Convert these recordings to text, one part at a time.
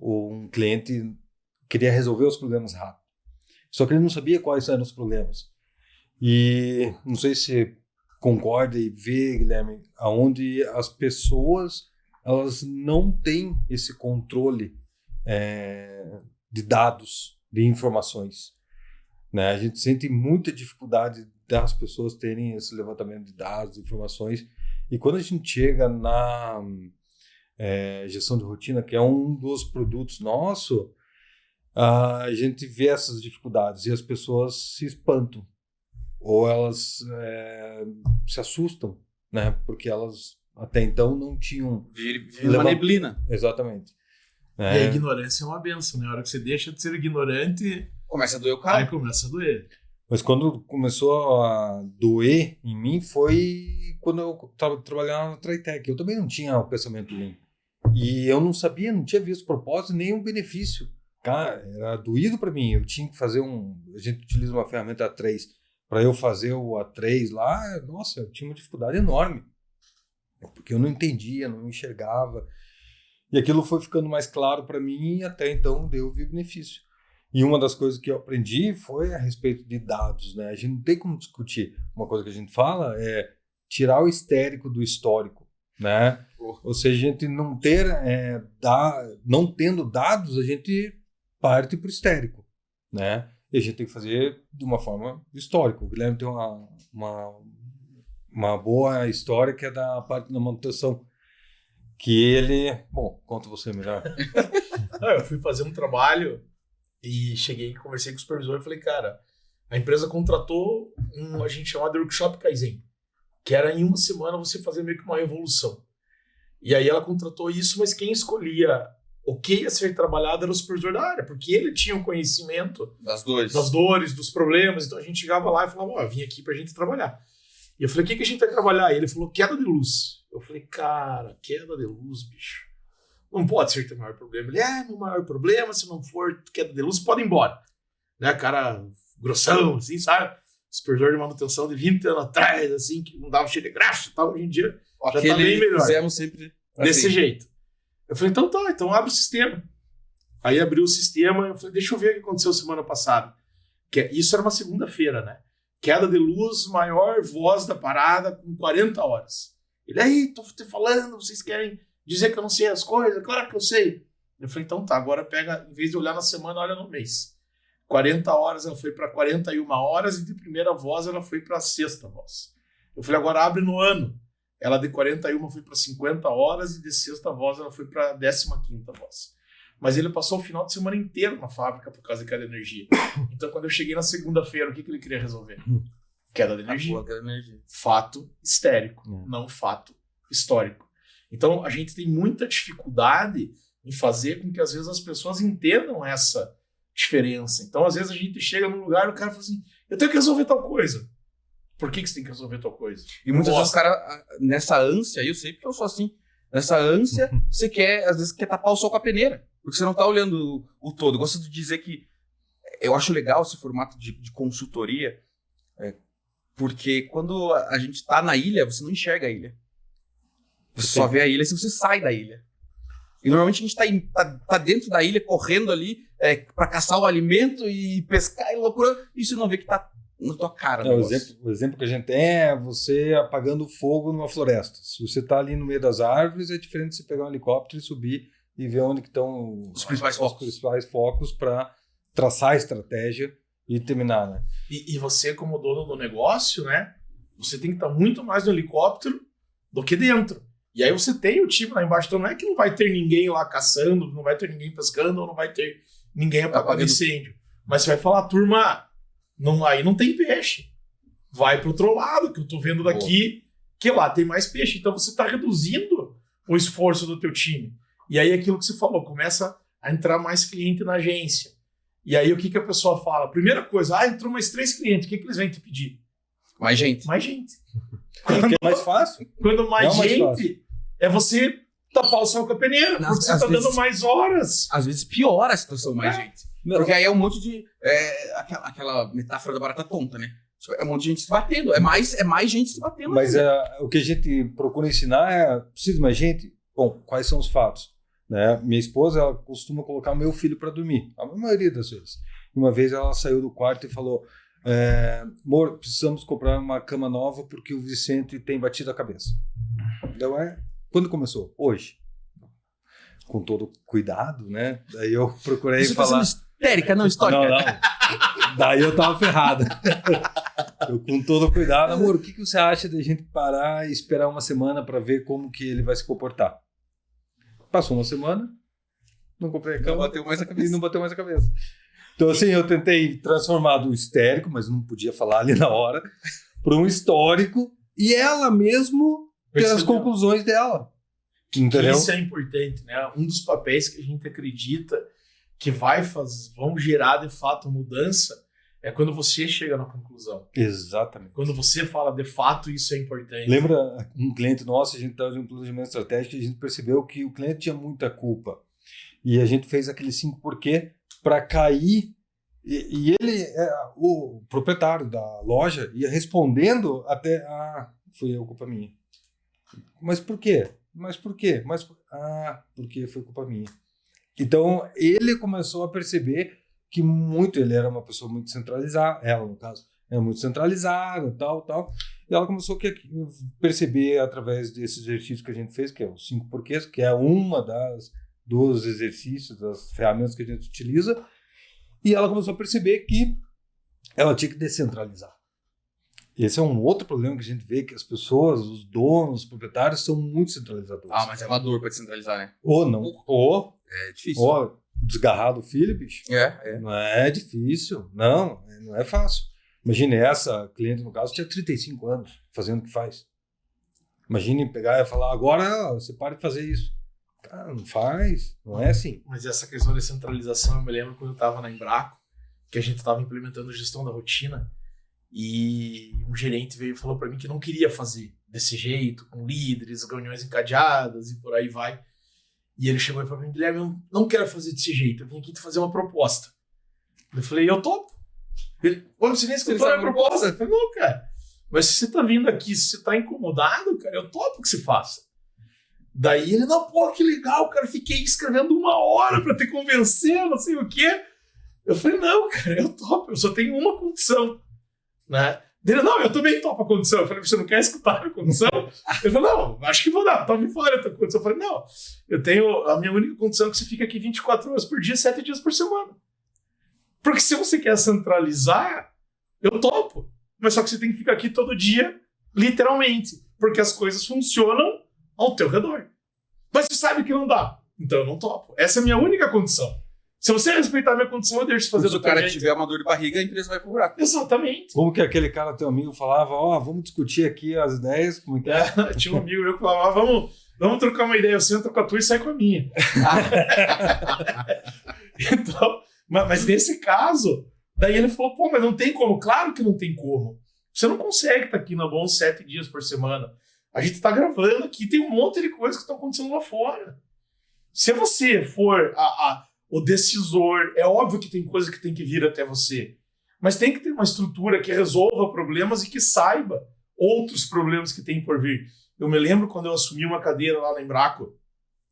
um cliente queria resolver os problemas rápido. Só que ele não sabia quais eram os problemas. E não sei se você concorda e vê, Guilherme, aonde as pessoas elas não têm esse controle de dados, de informações. Né? A gente sente muita dificuldade das pessoas terem esse levantamento de dados, de informações. E quando a gente chega na gestão de rotina, que é um dos produtos nosso, a gente vê essas dificuldades e as pessoas se espantam ou elas se assustam, né? Porque elas até então não tinham... Vira uma neblina. Exatamente. E a ignorância é uma benção, né? A hora que você deixa de ser ignorante... Começa a doer o cara. Aí começa a doer. Mas quando começou a doer em mim foi quando eu estava trabalhando na Tritec. Eu também não tinha o pensamento Lean. E eu não sabia, não tinha visto propósito nem um benefício. Cara, era doído para mim. Eu tinha que fazer a gente utiliza uma ferramenta A3. Para eu fazer o A3 lá, nossa, eu tinha uma dificuldade enorme. Porque eu não entendia, não enxergava. E aquilo foi ficando mais claro para mim e até então deu benefício. E uma das coisas que eu aprendi foi a respeito de dados, né? A gente não tem como discutir. Uma coisa que a gente fala é tirar o histérico do histórico, né? Ou seja, a gente não não tendo dados, a gente parte para o histérico, né? E a gente tem que fazer de uma forma histórica. O Guilherme tem uma boa história que é da parte da manutenção. Que ele... Bom, conta você melhor. Eu fui fazer um trabalho e cheguei e conversei com o supervisor e falei, cara, a empresa contratou a gente chamava de Workshop Kaizen, que era em uma semana você fazer meio que uma revolução. E aí ela contratou isso, mas quem escolhia o que ia ser trabalhado era o supervisor da área, porque ele tinha um conhecimento das dores, dos problemas. Então a gente chegava lá e falava, eu vim aqui pra gente trabalhar. E eu falei, o que a gente vai trabalhar? E ele falou, queda de luz. Eu falei, cara, queda de luz, bicho. Não pode ser teu maior problema. Ele, meu maior problema, se não for queda de luz, pode ir embora. Né, cara grossão, assim, sabe? Supervisor de manutenção de 20 anos atrás, assim, que não dava cheio de graxa e tal. Hoje em dia já tá bem melhor. Fizemos sempre desse jeito. Eu falei, então abre o sistema. Aí abriu o sistema, eu falei, deixa eu ver o que aconteceu semana passada. Isso era uma segunda-feira, né? Queda de luz, maior voz da parada, com 40 horas. Ele, aí, tô te falando, vocês querem dizer que eu não sei as coisas? Claro que eu sei. Eu falei, então tá, agora pega, em vez de olhar na semana, olha no mês. 40 horas ela foi para 41 horas e de primeira voz ela foi para sexta voz. Eu falei, agora abre no ano. Ela de 41 foi para 50 horas e de sexta voz ela foi para 15ª voz. Mas ele passou o final de semana inteiro na fábrica por causa de queda de energia. Então, quando eu cheguei na segunda-feira, o que ele queria resolver? Queda de energia. Fato histérico, não fato histórico. Então, a gente tem muita dificuldade em fazer com que, às vezes, as pessoas entendam essa diferença. Então, às vezes, a gente chega num lugar e o cara fala assim, eu tenho que resolver tal coisa. Por que você tem que resolver tal coisa? E muitas vezes o cara, nessa ânsia, eu sei porque eu sou assim, nessa ânsia, você quer, às vezes, quer tapar o sol com a peneira. Porque você não está olhando o todo. Eu gosto de dizer que eu acho legal esse formato de consultoria, porque quando a gente está na ilha, você não enxerga a ilha. Você só vê a ilha se você sai da ilha. E normalmente a gente tá dentro da ilha, correndo ali para caçar o alimento e pescar e loucura, e você não vê que tá na tua cara. O exemplo que a gente tem é você apagando fogo numa floresta. Se você está ali no meio das árvores, é diferente de você pegar um helicóptero e subir e ver onde que estão os principais focos para traçar a estratégia e terminar, né? E você, como dono do negócio, né? Você tem que estar muito mais no helicóptero do que dentro. E aí você tem o time lá embaixo, então não é que não vai ter ninguém lá caçando, não vai ter ninguém pescando, ou não vai ter ninguém apagando incêndio. Mas você vai falar, turma, aí não tem peixe. Vai pro outro lado, que eu tô vendo daqui, que lá tem mais peixe. Então você está reduzindo o esforço do teu time. E aí aquilo que você falou, começa a entrar mais cliente na agência. E aí o que a pessoa fala? Primeira coisa, entrou mais 3 clientes, o que eles vêm te pedir? Mais gente. Mais gente. Quando é mais fácil. Quando mais gente, é você tapar o sol com a peneira, porque você tá dando mais horas. Às vezes piora a situação mais gente. Porque aí é um monte de... aquela metáfora da barata tonta, né? É um monte de gente se batendo. É mais gente se batendo. Mas o que a gente procura ensinar é, precisa de mais gente? Bom, quais são os fatos? né? Minha esposa, ela costuma colocar o meu filho para dormir, a maioria das vezes. Uma vez ela saiu do quarto e falou: amor, precisamos comprar uma cama nova porque o Vicente tem batido a cabeça. Então, quando começou? Hoje. Com todo cuidado, né? Daí eu procurei Você falar... tá sendo histérica, não histórica. Não. Daí eu tava ferrado. Eu com todo cuidado. Amor, o que você acha da gente parar e esperar uma semana para ver como que ele vai se comportar? Passou uma semana, não comprei a cama. Não bateu mais a cabeça. E não bateu mais a cabeça. Então, assim, eu tentei transformar do histérico, mas não podia falar ali na hora, para um histórico, e ela mesmo ter as conclusões dela. Entendeu? Isso é importante, né? Um dos papéis que a gente acredita que vão gerar de fato mudança é quando você chega na conclusão. Exatamente. Quando você fala de fato, isso é importante. Lembra um cliente nosso, a gente estava em um planejamento estratégico e a gente percebeu que o cliente tinha muita culpa. E a gente fez aquele 5 porquê para cair. E ele, o proprietário da loja, ia respondendo até: foi culpa minha. Mas por quê? Porque foi culpa minha. Então, ele começou a perceber que ele era uma pessoa muito centralizada, ela, no caso, era muito centralizada, tal. E ela começou a perceber, através desse exercício que a gente fez, que é os 5 porquês, que é uma dos exercícios, das ferramentas que a gente utiliza, e ela começou a perceber que ela tinha que descentralizar. Esse é um outro problema que a gente vê, que as pessoas, os donos, os proprietários, são muito centralizadores. Mas é uma dor pra descentralizar, né? É difícil. Desgarrar do filho, bicho. Não é difícil. Não é fácil. Imagine essa cliente, no caso, tinha 35 anos fazendo o que faz. Imagine pegar e falar: agora você para de fazer isso. Cara, não faz. Não é assim. Mas essa questão de centralização, eu me lembro quando eu estava na Embraco, que a gente estava implementando gestão da rotina, e um gerente veio e falou para mim que não queria fazer desse jeito, com líderes, reuniões encadeadas e por aí vai. E ele chegou e falou para mim: Guilherme, eu não quero fazer desse jeito, eu vim aqui te fazer uma proposta. Eu falei: eu topo. Ele: você nem escutou a minha proposta? Eu falei: não, cara, mas se você tá vindo aqui, se você tá incomodado, cara, eu topo que você faça. Daí ele: não, pô, que legal, cara, fiquei escrevendo 1 hora para te convencer, não sei o quê. Eu falei: não, cara, eu topo, eu só tenho uma condição, né? Ele: não, eu também topo a condição. Eu falei: você não quer escutar a condição? Ele falou: não, acho que vou dar, tome fora a tua condição. Eu falei: não, eu tenho a minha única condição é que você fica aqui 24 horas por dia, 7 dias por semana. Porque se você quer centralizar, eu topo. Mas só que você tem que ficar aqui todo dia, literalmente, porque as coisas funcionam ao teu redor. Mas você sabe que não dá, então eu não topo. Essa é a minha única condição. Se você respeitar a minha condição, eu deixo de fazer. Se o cara tiver uma dor de barriga, a empresa vai pro buraco. Exatamente. Como que aquele cara, teu amigo, falava: vamos discutir aqui as ideias, como que é? Tinha um amigo meu que falava: vamos trocar uma ideia, eu sento com a tua e sai com a minha. Então, mas nesse caso, daí ele falou: pô, mas não tem como. Claro que não tem como. Você não consegue estar aqui na Bom 7 dias por semana. A gente tá gravando aqui, tem um monte de coisas que estão acontecendo lá fora. Se você for o decisor, é óbvio que tem coisa que tem que vir até você, mas tem que ter uma estrutura que resolva problemas e que saiba outros problemas que tem por vir. Eu me lembro quando eu assumi uma cadeira lá na Embraco,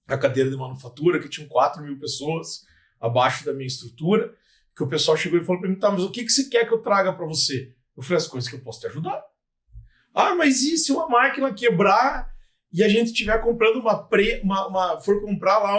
a cadeira de manufatura, que tinha 4.000 pessoas abaixo da minha estrutura, que o pessoal chegou e falou para mim: tá, mas o que você quer que eu traga para você? Eu falei: as coisas que eu posso te ajudar. Mas e se uma máquina quebrar e a gente estiver comprando for comprar lá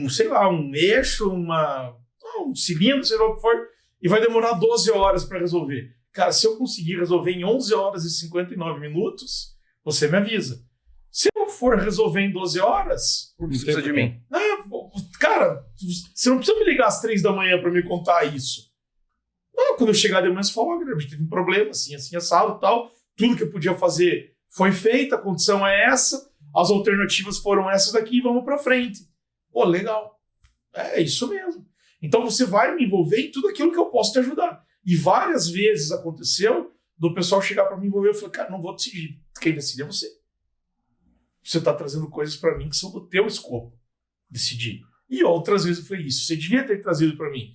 sei lá, um eixo, um cilindro, sei lá o que for, e vai demorar 12 horas para resolver. Cara, se eu conseguir resolver em 11 horas e 59 minutos, você me avisa. Se eu for resolver em 12 horas... Por que você precisa de mim? Cara, você não precisa me ligar às 3 da manhã para me contar isso. Quando eu chegar de manhã, você fala: a gente teve um problema, assim, assado e tal. Tudo que eu podia fazer foi feito, a condição é essa, as alternativas foram essas daqui e vamos para frente. Pô, legal. É isso mesmo. Então você vai me envolver em tudo aquilo que eu posso te ajudar. E várias vezes aconteceu do pessoal chegar para me envolver. Eu falei: cara, não vou decidir. Quem decide é você. Você está trazendo coisas para mim que são do teu escopo. Decidir. E outras vezes eu falei: isso você devia ter trazido para mim.